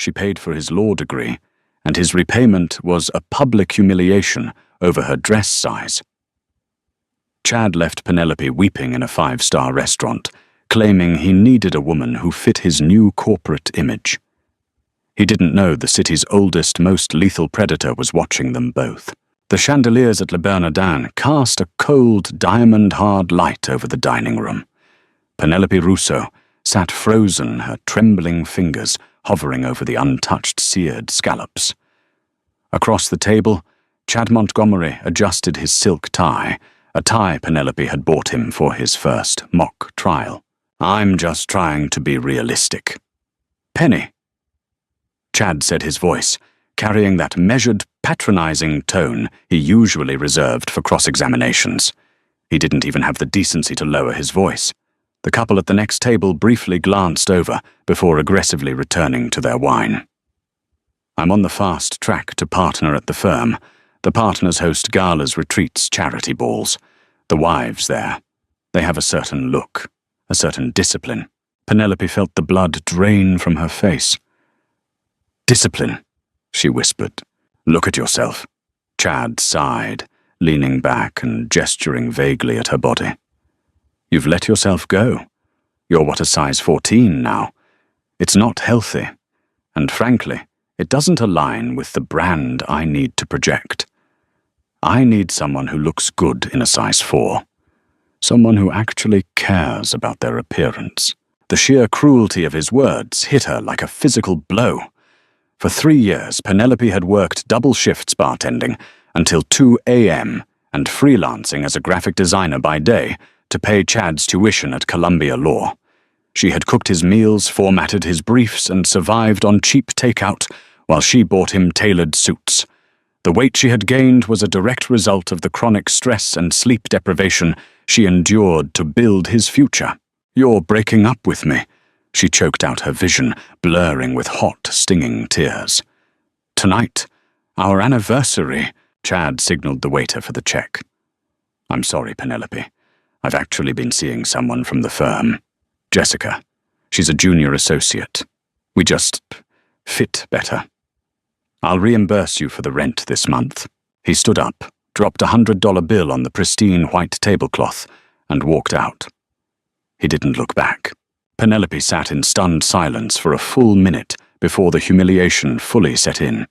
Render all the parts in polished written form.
She paid for his law degree, and his repayment was a public humiliation over her dress size. Chad left Penelope weeping in a 5-star restaurant, claiming he needed a woman who fit his new corporate image. He didn't know the city's oldest, most lethal predator was watching them both. The chandeliers at Le Bernardin cast a cold, diamond-hard light over the dining room. Penelope Rousseau sat frozen, her trembling fingers hovering over the untouched seared scallops. Across the table, Chad Montgomery adjusted his silk tie, a tie Penelope had bought him for his first mock trial. "I'm just trying to be realistic." "Penny," Chad said, his voice carrying that measured, patronizing tone he usually reserved for cross-examinations. He didn't even have the decency to lower his voice. The couple at the next table briefly glanced over before aggressively returning to their wine. "I'm on the fast track to partner at the firm. The partners host galas, retreats, charity balls. The wives there, they have a certain look, a certain discipline." Penelope felt the blood drain from her face. "Discipline," she whispered. "Look at yourself." Chad sighed, leaning back and gesturing vaguely at her body. "You've let yourself go. You're what, a size 14 now. It's not healthy, and frankly, it doesn't align with the brand I need to project. I need someone who looks good in a size 4. Someone who actually cares about their appearance." The sheer cruelty of his words hit her like a physical blow. For 3 years, Penelope had worked double shifts bartending until 2 a.m. and freelancing as a graphic designer by day to pay Chad's tuition at Columbia Law. She had cooked his meals, formatted his briefs, and survived on cheap takeout while she bought him tailored suits. The weight she had gained was a direct result of the chronic stress and sleep deprivation she endured to build his future. "You're breaking up with me," she choked out, her vision blurring with hot, stinging tears. "Tonight, our anniversary," Chad signaled the waiter for the check. "I'm sorry, Penelope. I've actually been seeing someone from the firm. Jessica. She's a junior associate. We just fit better. I'll reimburse you for the rent this month." He stood up, dropped a $100 bill on the pristine white tablecloth, and walked out. He didn't look back. Penelope sat in stunned silence for a full minute before the humiliation fully set in.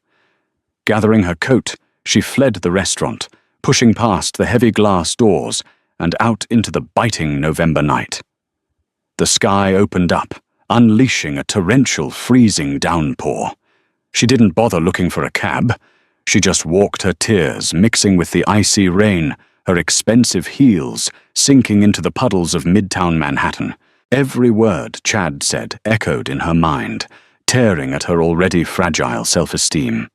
Gathering her coat, she fled the restaurant, pushing past the heavy glass doors and out into the biting November night. The sky opened up, unleashing a torrential, freezing downpour. She didn't bother looking for a cab. She just walked, her tears mixing with the icy rain, her expensive heels sinking into the puddles of Midtown Manhattan. Every word Chad said echoed in her mind, tearing at her already fragile self-esteem.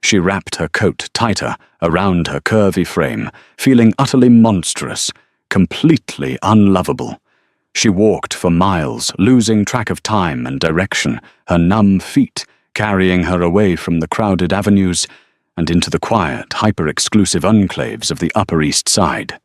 She wrapped her coat tighter around her curvy frame, feeling utterly monstrous, completely unlovable. She walked for miles, losing track of time and direction, her numb feet carrying her away from the crowded avenues and into the quiet, hyper-exclusive enclaves of the Upper East Side.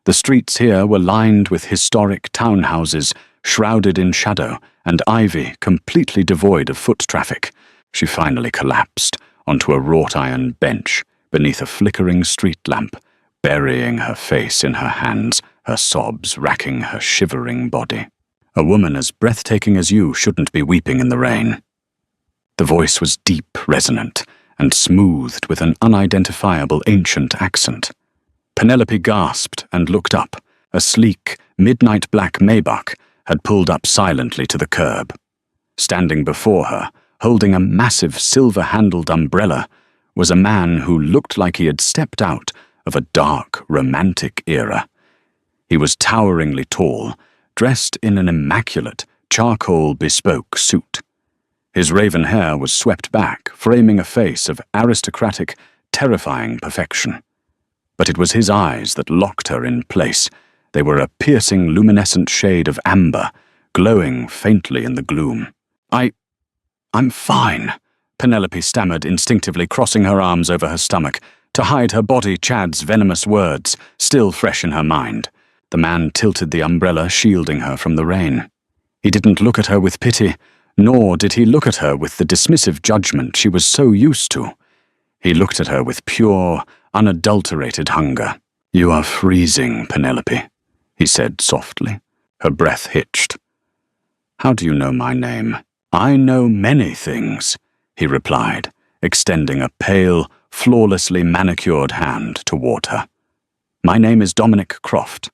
The streets here were lined with historic townhouses, shrouded in shadow, and ivy completely devoid of foot traffic. She finally collapsed onto a wrought-iron bench beneath a flickering street lamp, burying her face in her hands, her sobs racking her shivering body. "A woman as breathtaking as you shouldn't be weeping in the rain." The voice was deep, resonant, and smoothed with an unidentifiable ancient accent. Penelope gasped and looked up. A sleek, midnight black Maybach had pulled up silently to the curb. Standing before her, holding a massive silver-handled umbrella, was a man who looked like he had stepped out of a dark, romantic era. He was toweringly tall, dressed in an immaculate, charcoal bespoke suit. His raven hair was swept back, framing a face of aristocratic, terrifying perfection. But it was his eyes that locked her in place. They were a piercing, luminescent shade of amber, glowing faintly in the gloom. I'm fine," Penelope stammered, instinctively crossing her arms over her stomach to hide her body, Chad's venomous words still fresh in her mind. The man tilted the umbrella, shielding her from the rain. He didn't look at her with pity, Nor did he look at her with the dismissive judgment she was so used to. He looked at her with pure, unadulterated hunger. "You are freezing, Penelope," he said softly. Her breath hitched. "How do you know my name?" "I know many things," he replied, extending a pale, flawlessly manicured hand toward her. "My name is Dominic Croft,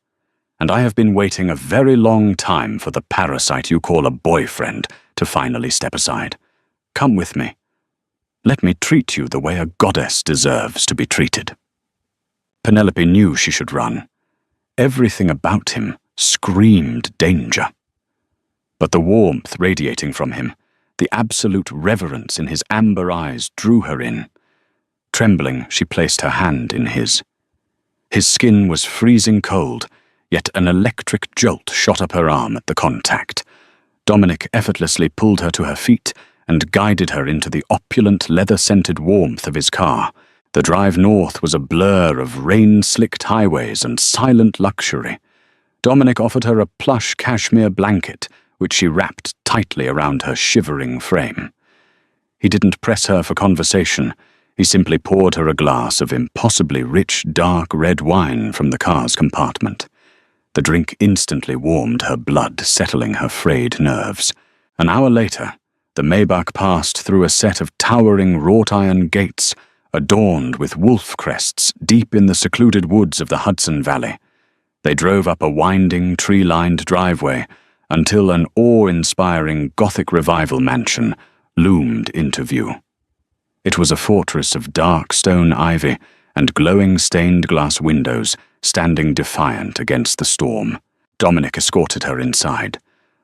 and I have been waiting a very long time for the parasite you call a boyfriend to finally step aside. Come with me. Let me treat you the way a goddess deserves to be treated." Penelope knew she should run. Everything about him screamed danger. But the warmth radiating from him, the absolute reverence in his amber eyes drew her in. Trembling, she placed her hand in his. His skin was freezing cold, yet an electric jolt shot up her arm at the contact. Dominic effortlessly pulled her to her feet and guided her into the opulent, leather-scented warmth of his car. The drive north was a blur of rain-slicked highways and silent luxury. Dominic offered her a plush cashmere blanket, which she wrapped tightly around her shivering frame. He didn't press her for conversation. He simply poured her a glass of impossibly rich, dark red wine from the car's compartment. The drink instantly warmed her blood, settling her frayed nerves. An hour later, the Maybach passed through a set of towering wrought-iron gates, adorned with wolf crests deep in the secluded woods of the Hudson Valley. They drove up a winding, tree-lined driveway until an awe-inspiring Gothic Revival mansion loomed into view. It was a fortress of dark stone ivy and glowing stained-glass windows standing defiant against the storm. Dominic escorted her inside.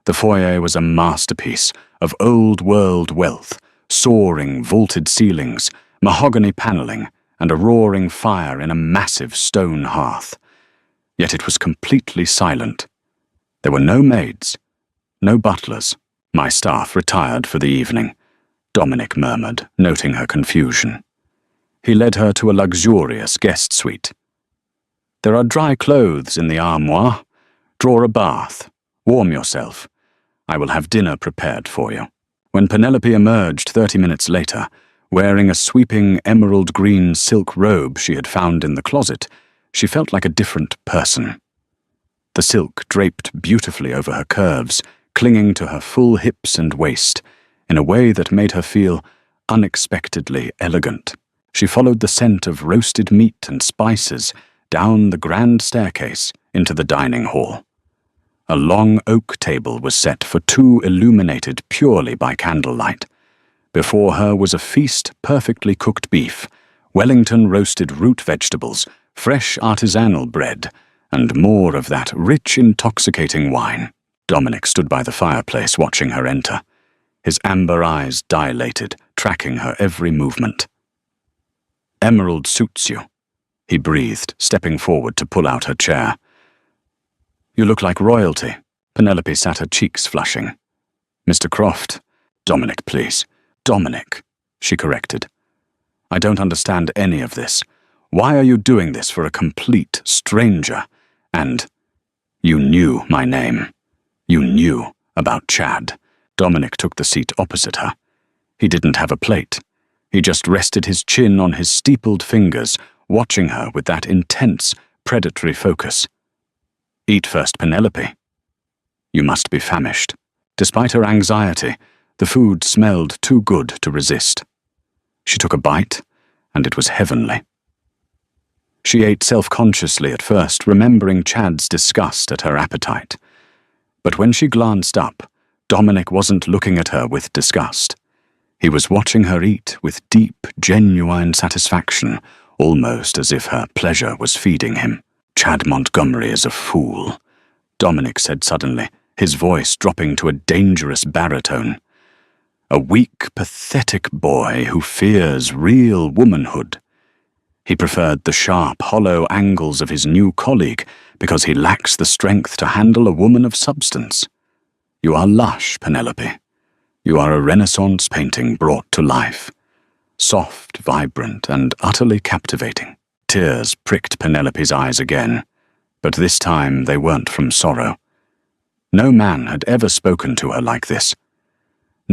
The foyer was a masterpiece of old-world wealth, soaring vaulted ceilings, mahogany paneling, and a roaring fire in a massive stone hearth. Yet it was completely silent. There were no maids, no butlers. "My staff retired for the evening," Dominic murmured, noting her confusion. He led her to a luxurious guest suite. "There are dry clothes in the armoire. Draw a bath. Warm yourself. I will have dinner prepared for you." When Penelope emerged 30 minutes later, wearing a sweeping emerald green silk robe she had found in the closet, she felt like a different person. The silk draped beautifully over her curves, clinging to her full hips and waist, in a way that made her feel unexpectedly elegant. She followed the scent of roasted meat and spices down the grand staircase into the dining hall. A long oak table was set for two illuminated purely by candlelight. Before her was a feast perfectly cooked beef, Wellington roasted root vegetables, fresh artisanal bread, and more of that rich, intoxicating wine. Dominic stood by the fireplace watching her enter. His amber eyes dilated, tracking her every movement. "Emerald suits you," he breathed, stepping forward to pull out her chair. "You look like royalty." Penelope sat, her cheeks flushing. "Mr. Croft." "Dominic, please." "Dominic," she corrected. "I don't understand any of this. Why are you doing this for a complete stranger? And you knew my name. You knew about Chad." Dominic took the seat opposite her. He didn't have a plate. He just rested his chin on his steepled fingers, watching her with that intense, predatory focus. "Eat first, Penelope. You must be famished." Despite her anxiety, the food smelled too good to resist. She took a bite, and it was heavenly. She ate self-consciously at first, remembering Chad's disgust at her appetite. But when she glanced up, Dominic wasn't looking at her with disgust. He was watching her eat with deep, genuine satisfaction, almost as if her pleasure was feeding him. "Chad Montgomery is a fool," Dominic said suddenly, his voice dropping to a dangerous baritone. "A weak, pathetic boy who fears real womanhood. He preferred the sharp, hollow angles of his new colleague because he lacks the strength to handle a woman of substance. You are lush, Penelope. You are a Renaissance painting brought to life. Soft, vibrant, and utterly captivating." Tears pricked Penelope's eyes again, but this time they weren't from sorrow. No man had ever spoken to her like this.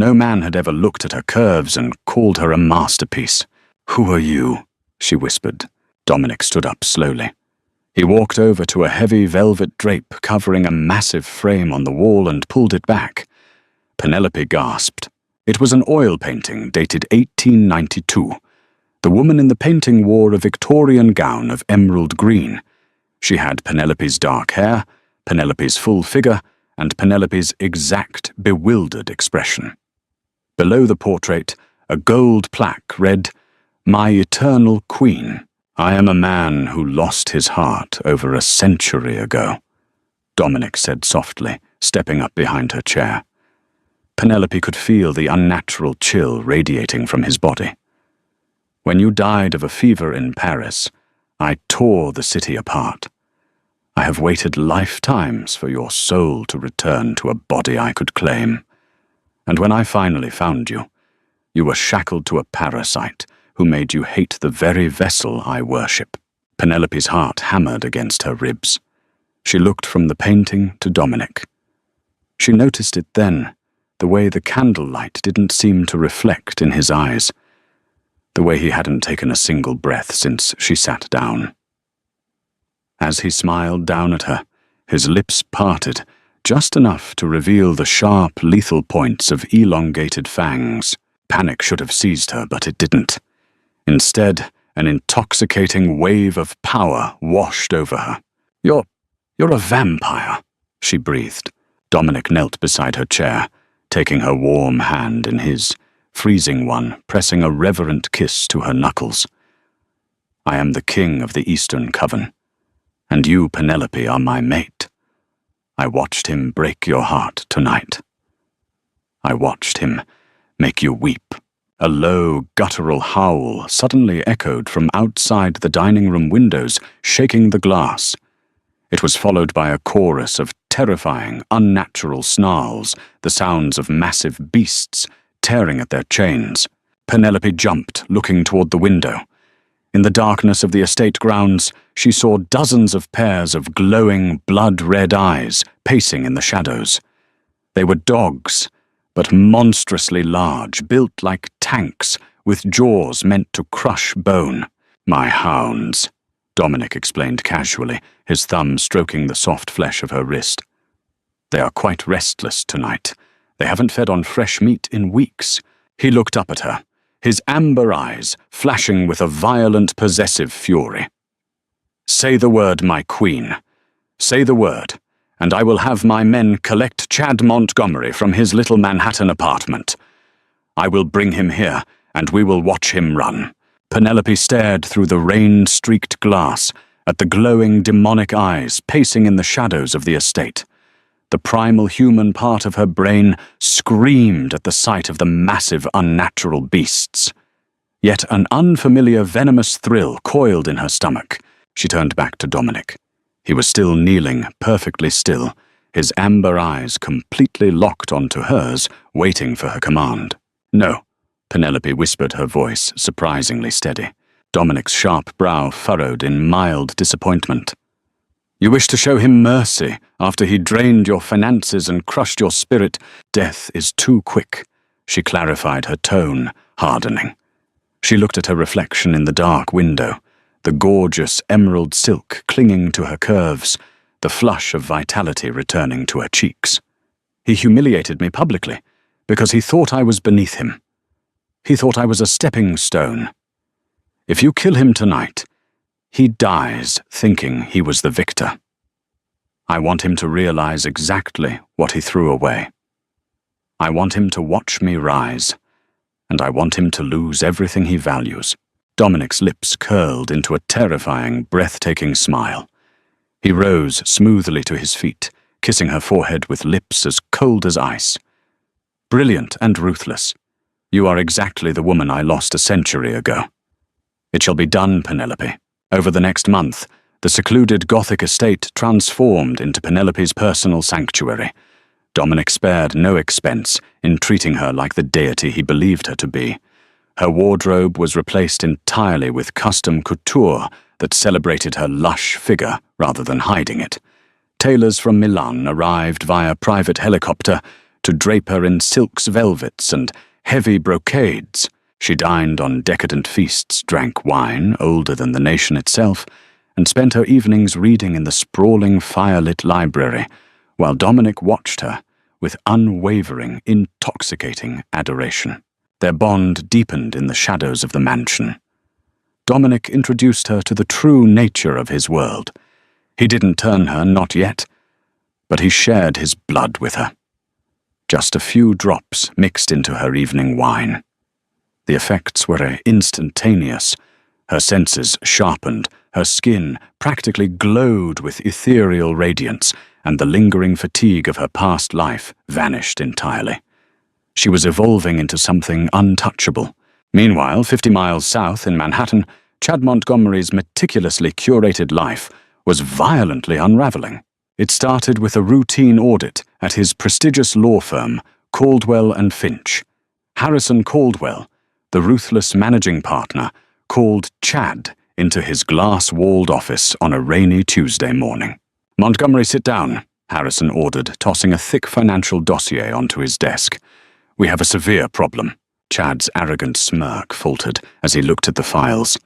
No man had ever looked at her curves and called her a masterpiece. "Who are you?" she whispered. Dominic stood up slowly. He walked over to a heavy velvet drape covering a massive frame on the wall and pulled it back. Penelope gasped. It was an oil painting dated 1892. The woman in the painting wore a Victorian gown of emerald green. She had Penelope's dark hair, Penelope's full figure, and Penelope's exact, bewildered expression. Below the portrait, a gold plaque read, "My eternal queen. I am a man who lost his heart over a century ago," Dominic said softly, stepping up behind her chair. Penelope could feel the unnatural chill radiating from his body. "When you died of a fever in Paris, I tore the city apart. I have waited lifetimes for your soul to return to a body I could claim. And when I finally found you, you were shackled to a parasite who made you hate the very vessel I worship." Penelope's heart hammered against her ribs. She looked from the painting to Dominic. She noticed it then, the way the candlelight didn't seem to reflect in his eyes, the way he hadn't taken a single breath since she sat down. As he smiled down at her, his lips parted, just enough to reveal the sharp, lethal points of elongated fangs. Panic should have seized her, but it didn't. Instead, an intoxicating wave of power washed over her. You're a vampire," she breathed. Dominic knelt beside her chair, taking her warm hand in his, freezing one, pressing a reverent kiss to her knuckles. "I am the king of the Eastern Coven, and you, Penelope, are my mate. I watched him break your heart tonight. I watched him make you weep." A low, guttural howl suddenly echoed from outside the dining room windows, shaking the glass. It was followed by a chorus of terrifying, unnatural snarls, the sounds of massive beasts tearing at their chains. Penelope jumped, looking toward the window. In the darkness of the estate grounds, she saw dozens of pairs of glowing, blood-red eyes pacing in the shadows. They were dogs, but monstrously large, built like tanks, with jaws meant to crush bone. "My hounds," Dominic explained casually, his thumb stroking the soft flesh of her wrist. "They are quite restless tonight. They haven't fed on fresh meat in weeks." He looked up at her, his amber eyes flashing with a violent, possessive fury. "Say the word, my queen. Say the word, and I will have my men collect Chad Montgomery from his little Manhattan apartment. I will bring him here, and we will watch him run." Penelope stared through the rain-streaked glass at the glowing demonic eyes pacing in the shadows of the estate. The primal human part of her brain screamed at the sight of the massive unnatural beasts. Yet an unfamiliar venomous thrill coiled in her stomach. She turned back to Dominic. He was still kneeling, perfectly still, his amber eyes completely locked onto hers, waiting for her command. "No," Penelope whispered, her voice surprisingly steady. Dominic's sharp brow furrowed in mild disappointment. "You wish to show him mercy after he drained your finances and crushed your spirit. Death is too quick," she clarified, her tone hardening. She looked at her reflection in the dark window, the gorgeous emerald silk clinging to her curves, the flush of vitality returning to her cheeks. "He humiliated me publicly because he thought I was beneath him. He thought I was a stepping stone. If you kill him tonight, he dies thinking he was the victor. I want him to realize exactly what he threw away. I want him to watch me rise, and I want him to lose everything he values." Dominic's lips curled into a terrifying, breathtaking smile. He rose smoothly to his feet, kissing her forehead with lips as cold as ice. "Brilliant and ruthless. You are exactly the woman I lost a century ago. It shall be done, Penelope." Over the next month, the secluded Gothic estate transformed into Penelope's personal sanctuary. Dominic spared no expense in treating her like the deity he believed her to be. Her wardrobe was replaced entirely with custom couture that celebrated her lush figure rather than hiding it. Tailors from Milan arrived via private helicopter, to drape her in silks, velvets, and heavy brocades. She dined on decadent feasts, drank wine older than the nation itself, and spent her evenings reading in the sprawling firelit library, while Dominic watched her with unwavering, intoxicating adoration. Their bond deepened in the shadows of the mansion. Dominic introduced her to the true nature of his world. He didn't turn her, not yet, but he shared his blood with her. Just a few drops mixed into her evening wine. The effects were instantaneous. Her senses sharpened, her skin practically glowed with ethereal radiance, and the lingering fatigue of her past life vanished entirely. She was evolving into something untouchable. Meanwhile, 50 miles south in Manhattan, Chad Montgomery's meticulously curated life was violently unraveling. It started with a routine audit at his prestigious law firm, Caldwell and Finch. Harrison Caldwell, the ruthless managing partner, called Chad into his glass-walled office on a rainy Tuesday morning. "Montgomery, sit down," Harrison ordered, tossing a thick financial dossier onto his desk. "We have a severe problem." Chad's arrogant smirk faltered as he looked at the files.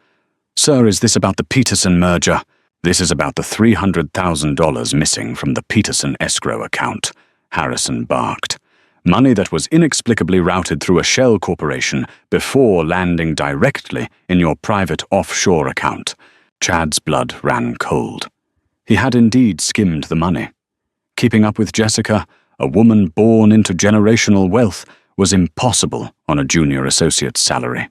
"Sir, is this about the Peterson merger?" "This is about the $300,000 missing from the Peterson escrow account," Harrison barked. "Money that was inexplicably routed through a shell corporation before landing directly in your private offshore account." Chad's blood ran cold. He had indeed skimmed the money. Keeping up with Jessica, a woman born into generational wealth, was impossible on a junior associate's salary.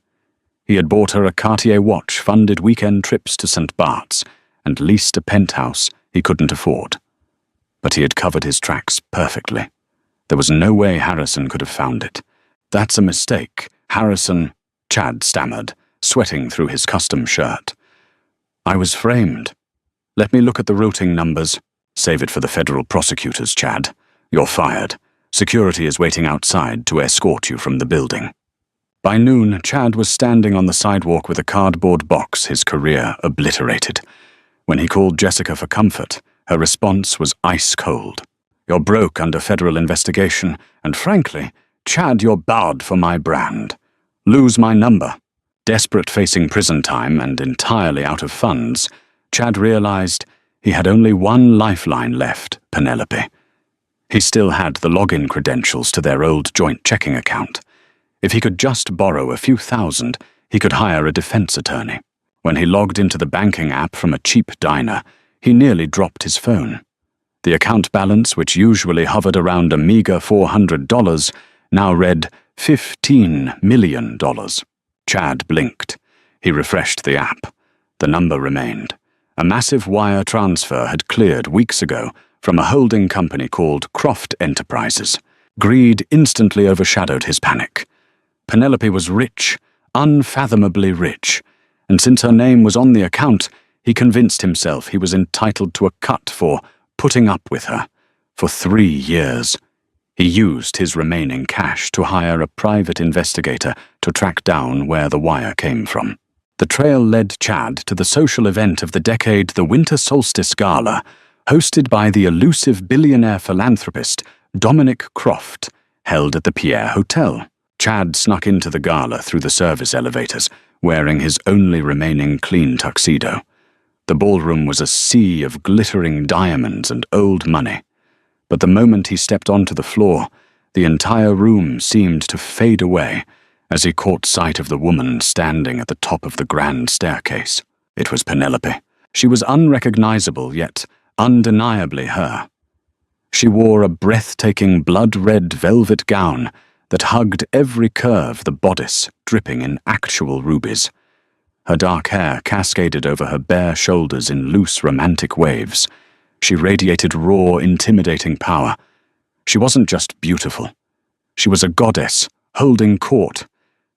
He had bought her a Cartier watch, funded weekend trips to St. Bart's, and leased a penthouse he couldn't afford. But he had covered his tracks perfectly. There was no way Harrison could have found it. "That's a mistake, Harrison," Chad stammered, sweating through his custom shirt. "I was framed. Let me look at the routing numbers." "Save it for the federal prosecutors, Chad. You're fired. Security is waiting outside to escort you from the building." By noon, Chad was standing on the sidewalk with a cardboard box, his career obliterated. When he called Jessica for comfort, her response was ice cold. "You're broke under federal investigation, and frankly, Chad, you're bad for my brand. Lose my number." Desperate facing prison time and entirely out of funds, Chad realized he had only one lifeline left, Penelope. He still had the login credentials to their old joint checking account. If he could just borrow a few thousand, he could hire a defense attorney. When he logged into the banking app from a cheap diner, he nearly dropped his phone. The account balance, which usually hovered around a meager $400, now read $15 million. Chad blinked. He refreshed the app. The number remained. A massive wire transfer had cleared weeks ago from a holding company called Croft Enterprises. Greed instantly overshadowed his panic. Penelope was rich, unfathomably rich, and since her name was on the account, he convinced himself he was entitled to a cut for putting up with her. For 3 years. He used his remaining cash to hire a private investigator to track down where the wire came from. The trail led Chad to the social event of the decade, the Winter Solstice Gala, hosted by the elusive billionaire philanthropist Dominic Croft, held at the Pierre Hotel. Chad snuck into the gala through the service elevators, wearing his only remaining clean tuxedo. The ballroom was a sea of glittering diamonds and old money. But the moment he stepped onto the floor, the entire room seemed to fade away as he caught sight of the woman standing at the top of the grand staircase. It was Penelope. She was unrecognizable, yet undeniably her. She wore a breathtaking blood-red velvet gown that hugged every curve, the bodice dripping in actual rubies. Her dark hair cascaded over her bare shoulders in loose romantic waves. She radiated raw, intimidating power. She wasn't just beautiful. She was a goddess, holding court.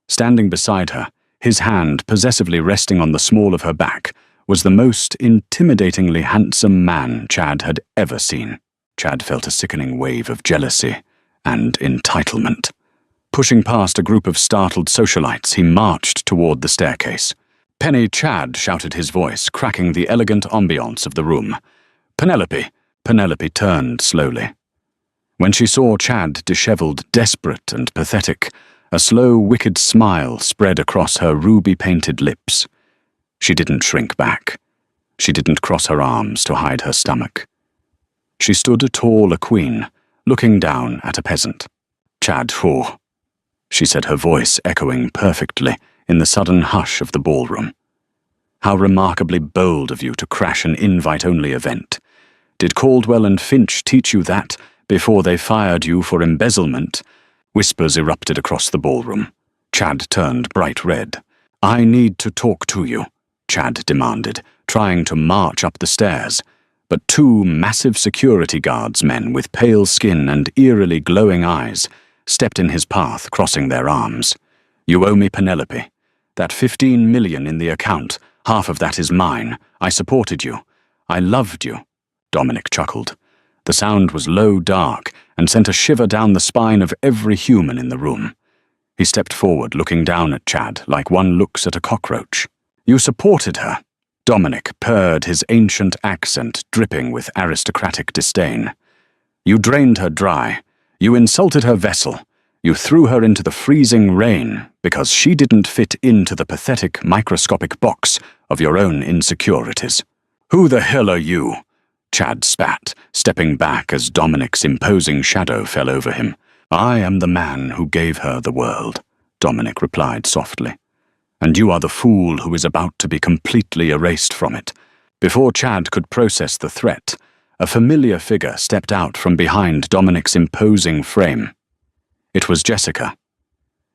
Standing beside her, his hand possessively resting on the small of her back, was the most intimidatingly handsome man Chad had ever seen. Chad felt a sickening wave of jealousy and entitlement. Pushing past a group of startled socialites, he marched toward the staircase. "Penny, Chad," shouted his voice, cracking the elegant ambiance of the room. "Penelope." Penelope turned slowly. When she saw Chad dishevelled, desperate and pathetic, a slow, wicked smile spread across her ruby-painted lips. She didn't shrink back. She didn't cross her arms to hide her stomach. She stood tall a queen, looking down at a peasant. "Chad, whore," she said, her voice echoing perfectly in the sudden hush of the ballroom. "How remarkably bold of you to crash an invite-only event. Did Caldwell and Finch teach you that before they fired you for embezzlement?" Whispers erupted across the ballroom. Chad turned bright red. "I need to talk to you," Chad demanded, trying to march up the stairs. But two massive security guards men with pale skin and eerily glowing eyes stepped in his path, crossing their arms. "You owe me Penelope. That 15 million in the account, half of that is mine. I supported you. I loved you." Dominic chuckled. The sound was low, dark, and sent a shiver down the spine of every human in the room. He stepped forward, looking down at Chad like one looks at a cockroach. "You supported her?" Dominic purred, his ancient accent dripping with aristocratic disdain. "You drained her dry. You insulted her vessel. You threw her into the freezing rain because she didn't fit into the pathetic microscopic box of your own insecurities." "Who the hell are you?" Chad spat, stepping back as Dominic's imposing shadow fell over him. "I am the man who gave her the world," Dominic replied softly. "And you are the fool who is about to be completely erased from it." Before Chad could process the threat, a familiar figure stepped out from behind Dominic's imposing frame. It was Jessica.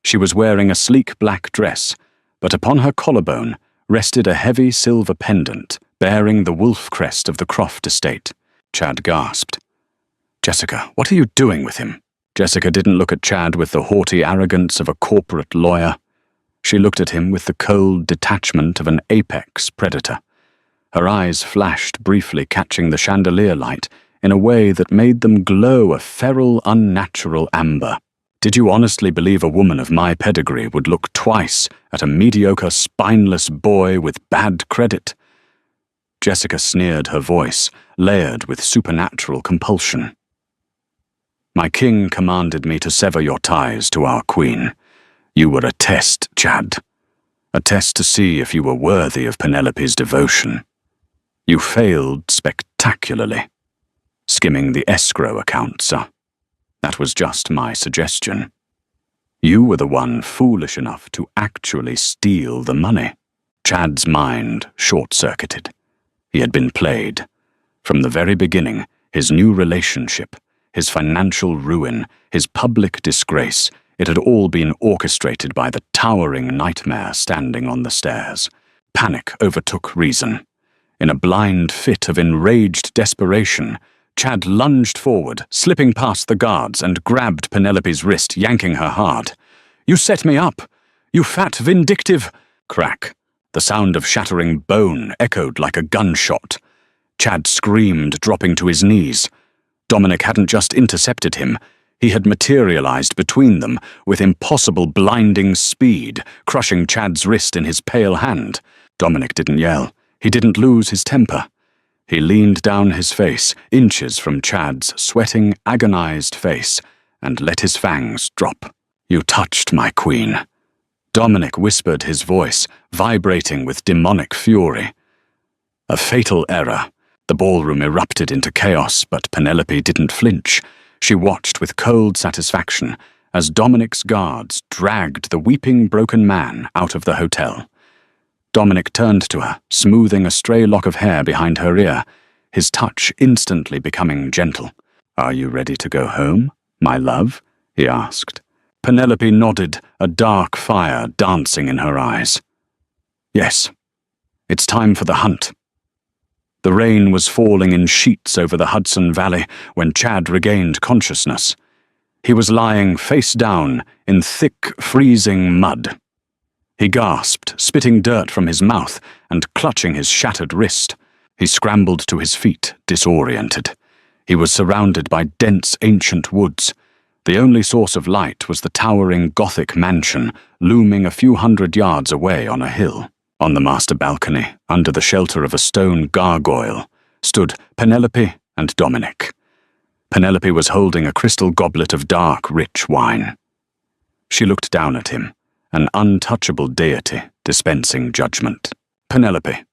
She was wearing a sleek black dress, but upon her collarbone rested a heavy silver pendant bearing the wolf crest of the Croft estate. Chad gasped. "Jessica, what are you doing with him?" Jessica didn't look at Chad with the haughty arrogance of a corporate lawyer. She looked at him with the cold detachment of an apex predator. Her eyes flashed briefly, catching the chandelier light in a way that made them glow a feral, unnatural amber. "Did you honestly believe a woman of my pedigree would look twice at a mediocre, spineless boy with bad credit?" Jessica sneered, her voice layered with supernatural compulsion. "My king commanded me to sever your ties to our queen. You were a test, Chad. A test to see if you were worthy of Penelope's devotion. You failed spectacularly. Skimming the escrow account, sir. That was just my suggestion. You were the one foolish enough to actually steal the money." Chad's mind short-circuited. He had been played. From the very beginning, his new relationship, his financial ruin, his public disgrace, it had all been orchestrated by the towering nightmare standing on the stairs. Panic overtook reason. In a blind fit of enraged desperation, Chad lunged forward, slipping past the guards, and grabbed Penelope's wrist, yanking her hard. "You set me up! You fat, vindictive—" Crack. The sound of shattering bone echoed like a gunshot. Chad screamed, dropping to his knees. Dominic hadn't just intercepted him. He had materialized between them with impossible blinding speed, crushing Chad's wrist in his pale hand. Dominic didn't yell. He didn't lose his temper. He leaned down his face, inches from Chad's sweating, agonized face, and let his fangs drop. "You touched my queen." Dominic whispered, his voice vibrating with demonic fury. A fatal error. The ballroom erupted into chaos, but Penelope didn't flinch. She watched with cold satisfaction as Dominic's guards dragged the weeping, broken man out of the hotel. Dominic turned to her, smoothing a stray lock of hair behind her ear, his touch instantly becoming gentle. "Are you ready to go home, my love?" he asked. Penelope nodded, a dark fire dancing in her eyes. "Yes. It's time for the hunt." The rain was falling in sheets over the Hudson Valley when Chad regained consciousness. He was lying face down in thick, freezing mud. He gasped, spitting dirt from his mouth and clutching his shattered wrist. He scrambled to his feet, disoriented. He was surrounded by dense, ancient woods. The only source of light was the towering Gothic mansion, looming a few hundred yards away on a hill. On the master balcony, under the shelter of a stone gargoyle, stood Penelope and Dominic. Penelope was holding a crystal goblet of dark, rich wine. She looked down at him, an untouchable deity dispensing judgment. "Penelope."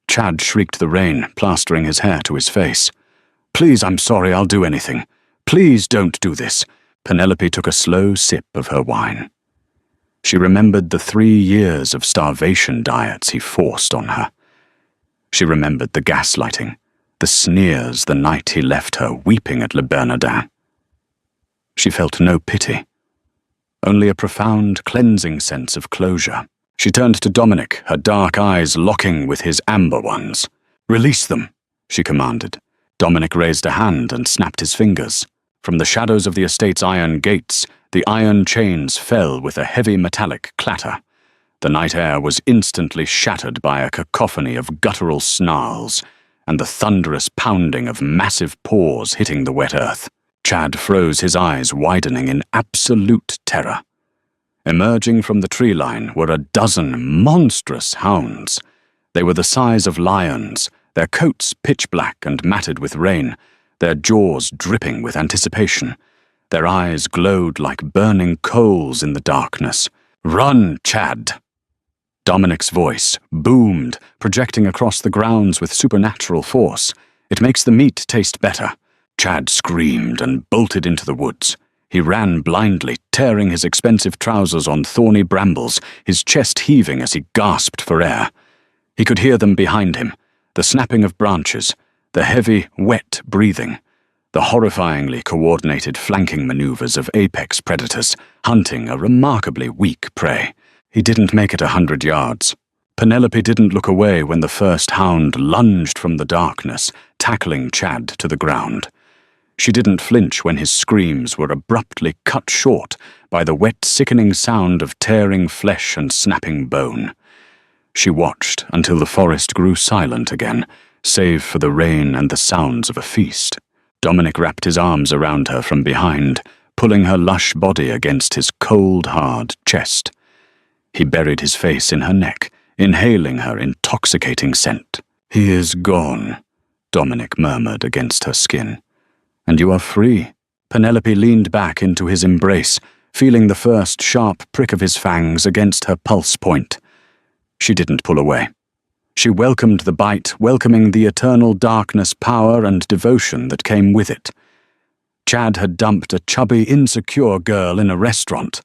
Chad shrieked the rain, plastering his hair to his face. "Please, I'm sorry, I'll do anything. Please don't do this." Penelope took a slow sip of her wine. She remembered the 3 years of starvation diets he forced on her. She remembered the gaslighting, the sneers the night he left her weeping at Le Bernardin. She felt no pity, only a profound, cleansing sense of closure. She turned to Dominic, her dark eyes locking with his amber ones. "Release them," she commanded. Dominic raised a hand and snapped his fingers. From the shadows of the estate's iron gates, the iron chains fell with a heavy metallic clatter. The night air was instantly shattered by a cacophony of guttural snarls and the thunderous pounding of massive paws hitting the wet earth. Chad froze, his eyes widening in absolute terror. Emerging from the tree line were a dozen monstrous hounds. They were the size of lions, their coats pitch black and matted with rain, their jaws dripping with anticipation. Their eyes glowed like burning coals in the darkness. "Run, Chad!" Dominic's voice boomed, projecting across the grounds with supernatural force. "It makes the meat taste better." Chad screamed and bolted into the woods. He ran blindly, tearing his expensive trousers on thorny brambles, his chest heaving as he gasped for air. He could hear them behind him, the snapping of branches, the heavy, wet breathing, the horrifyingly coordinated flanking maneuvers of apex predators, hunting a remarkably weak prey. He didn't make it 100 yards. Penelope didn't look away when the first hound lunged from the darkness, tackling Chad to the ground. She didn't flinch when his screams were abruptly cut short by the wet, sickening sound of tearing flesh and snapping bone. She watched until the forest grew silent again, save for the rain and the sounds of a feast. Dominic wrapped his arms around her from behind, pulling her lush body against his cold, hard chest. He buried his face in her neck, inhaling her intoxicating scent. "He is gone," Dominic murmured against her skin. "And you are free." Penelope leaned back into his embrace, feeling the first sharp prick of his fangs against her pulse point. She didn't pull away. She welcomed the bite, welcoming the eternal darkness, power, and devotion that came with it. Chad had dumped a chubby, insecure girl in a restaurant,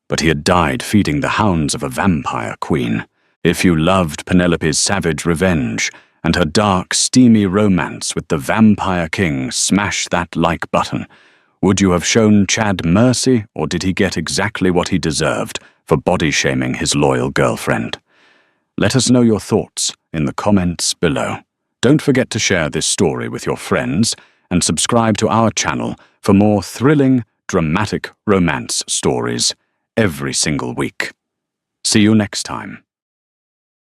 but he had died feeding the hounds of a vampire queen. If you loved Penelope's savage revenge and her dark, steamy romance with the vampire king, smash that like button. Would you have shown Chad mercy, or did he get exactly what he deserved for body-shaming his loyal girlfriend? Let us know your thoughts in the comments below. Don't forget to share this story with your friends and subscribe to our channel for more thrilling, dramatic romance stories every single week. See you next time.